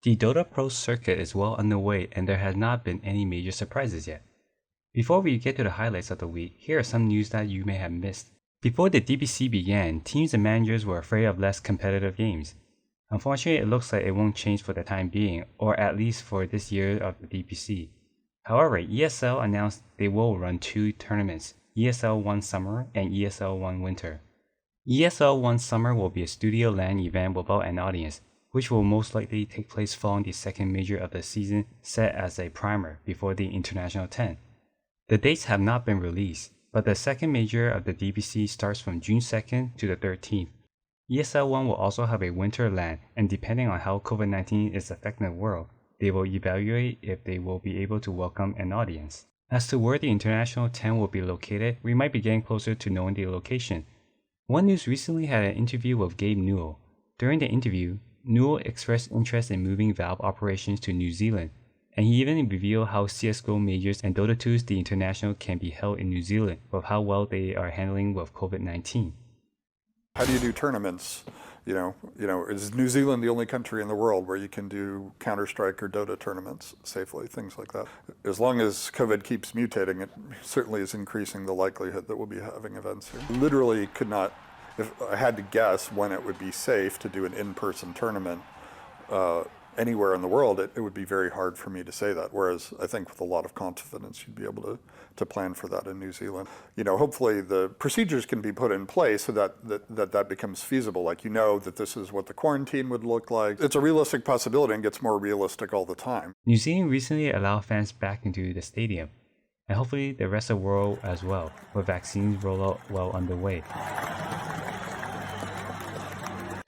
The Dota Pro circuit is well underway and there has not been any major surprises yet. Before we get to the highlights of the week, here are some news that you may have missed. Before the DPC began, teams and managers were afraid of less competitive games. Unfortunately, it looks like it won't change for the time being, or at least for this year of the DPC. However, ESL announced they will run 2 tournaments, ESL 1 Summer and ESL 1 Winter. ESL 1 Summer will be a studio LAN event without an audience, which will most likely take place following the second major of the season set as a primer before the International 10. The dates have not been released, but the second major of the DPC starts from June 2nd to the 13th. ESL 1 will also have a winter LAN, and depending on how COVID-19 is affecting the world, they will evaluate if they will be able to welcome an audience. As to where the International 10 will be located, we might be getting closer to knowing the location. One News recently had an interview with Gabe Newell. During the interview, Newell expressed interest in moving Valve operations to New Zealand, and he even revealed how CSGO majors and Dota 2's The International can be held in New Zealand with how well they are handling with COVID-19. How do you do tournaments? Is New Zealand the only country in the world where you can do Counter-Strike or Dota tournaments safely, things like that? As long as COVID keeps mutating, it certainly is increasing the likelihood that we'll be having events here. Literally could not, if I had to guess when it would be safe to do an in-person tournament anywhere in the world, it would be very hard for me to say that. Whereas I think with a lot of confidence, you'd be able to plan for that in New Zealand. Hopefully the procedures can be put in place so that becomes feasible. Like, that this is what the quarantine would look like. It's a realistic possibility and gets more realistic all the time. New Zealand recently allowed fans back into the stadium, and hopefully the rest of the world as well, with vaccines rollout well underway.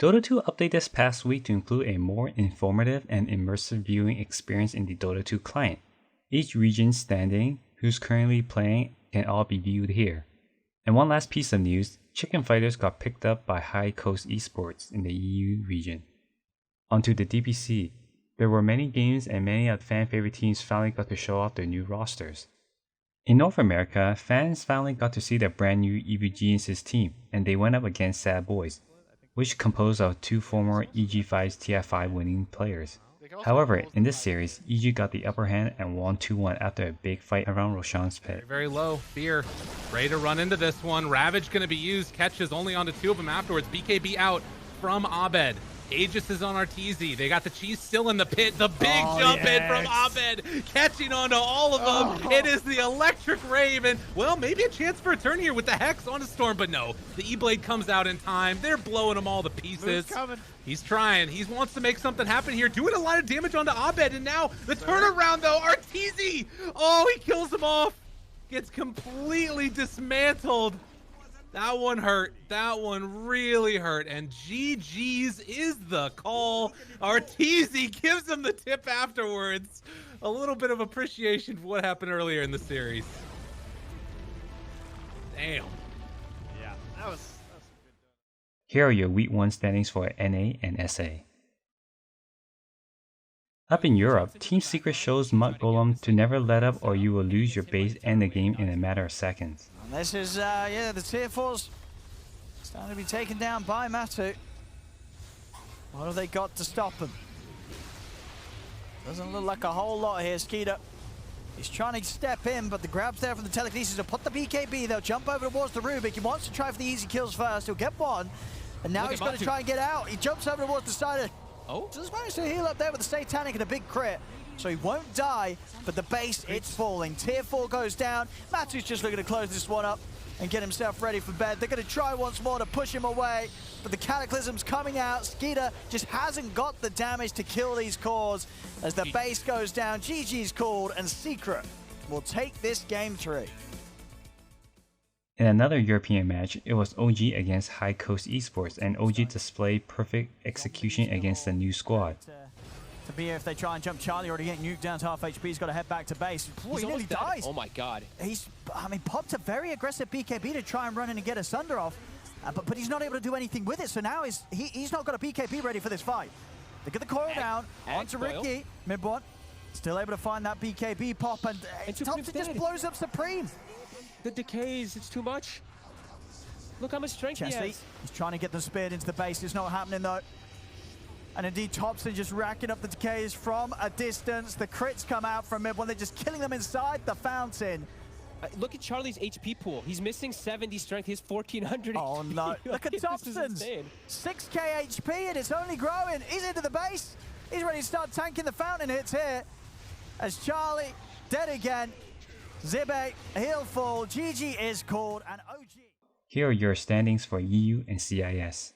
Dota 2 updated this past week to include a more informative and immersive viewing experience in the Dota 2 client. Each region standing, who's currently playing, can all be viewed here. And one last piece of news, Chicken Fighters got picked up by High Coast Esports in the EU region. Onto the DPC, there were many games and many of the fan favorite teams finally got to show off their new rosters. In North America, fans finally got to see their brand new EVG's team, and they went up against Sad Boys, which composed of 2 former EG5's TF5 winning players. However, in this series, EG got the upper hand and won 2-1 after a big fight around Roshan's pit. Very low. Fear ready to run into this one. Ravage going to be used. Catches only onto 2 of them afterwards. BKB out from Abed. Aegis is on Arteezy. They got the cheese still in the pit. The big jump in from Abed, catching onto all of them. It is the electric rave, and well, maybe a chance for a turn here with the Hex on a Storm, but no. The E-Blade comes out in time. They're blowing them all to pieces. He's trying. He wants to make something happen here, doing a lot of damage onto Abed, and now the turnaround though. Arteezy, he kills him off. Gets completely dismantled. That one hurt. That one really hurt. And GG's is the call. Arteezy gives him the tip afterwards. A little bit of appreciation for what happened earlier in the series. Damn. Yeah, that was good. Here are your Week 1 standings for NA and SA. Up in Europe, Team Secret shows Mud Golem to never let up or you will lose your base and the game in a matter of seconds. And this is, the tier 4's starting to be taken down by Matu. What have they got to stop him? Doesn't look like a whole lot here. Skeeter, he's trying to step in, but the grab's there from the telekinesis to put the BKB. They'll jump over towards the Rubik. He wants to try for the easy kills first. He'll get one, and now he's going to try and get out. He jumps over towards the side. Just managed to heal up there with the Satanic and a big crit. So he won't die, but the base, it's falling. Tier 4 goes down. Matu's just looking to close this one up and get himself ready for bed. They're going to try once more to push him away, but the Cataclysm's coming out. Skeeter just hasn't got the damage to kill these cores as the base goes down. GG's called, and Secret will take this game 3. In another European match, it was OG against High Coast Esports, and OG displayed perfect execution against the new squad. To be here if they try and jump Charlie, already getting nuked down to half HP. He's got to head back to base. Boy, he nearly dies. Oh my god. He's, popped a very aggressive BKB to try and run in and get a Sunder off, but he's not able to do anything with it. So now he's not got a BKB ready for this fight. They get the coil down onto Ricky. Mid-1, still able to find that BKB pop, and Thompson just blows up Supreme. The decays, it's too much. Look how much strength he has. He's trying to get them speared into the base. It's not happening though. And indeed, Thompson just racking up the decays from a distance. The crits come out from mid when they're just killing them inside the fountain. Look at Charlie's HP pool. He's missing 70 strength. He's 1400 Oh HP. no, look at This is Thompson's. insane. 6k HP and it's only growing. He's into the base. He's ready to start tanking the fountain hits here. As Charlie, dead again. Zibe, he'll fall. GG is called, and OG. Here are your standings for EU and CIS.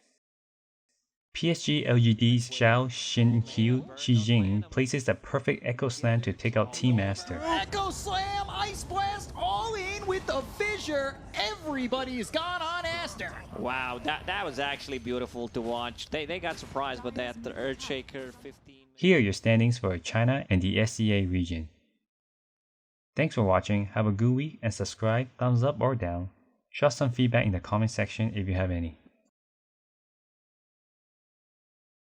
PSG LGD's Xiao Xinkyu Xijing places the perfect Echo Slam to take out Team Master. Echo Slam, Ice Blast, all in with the fissure. Everybody's gone on Aster. Wow, that was actually beautiful to watch. They got surprised with that. The Earthshaker 15. Here are your standings for China and the SCA region. Thanks for watching, have a good week and subscribe, thumbs up or down. Share some feedback in the comment section if you have any.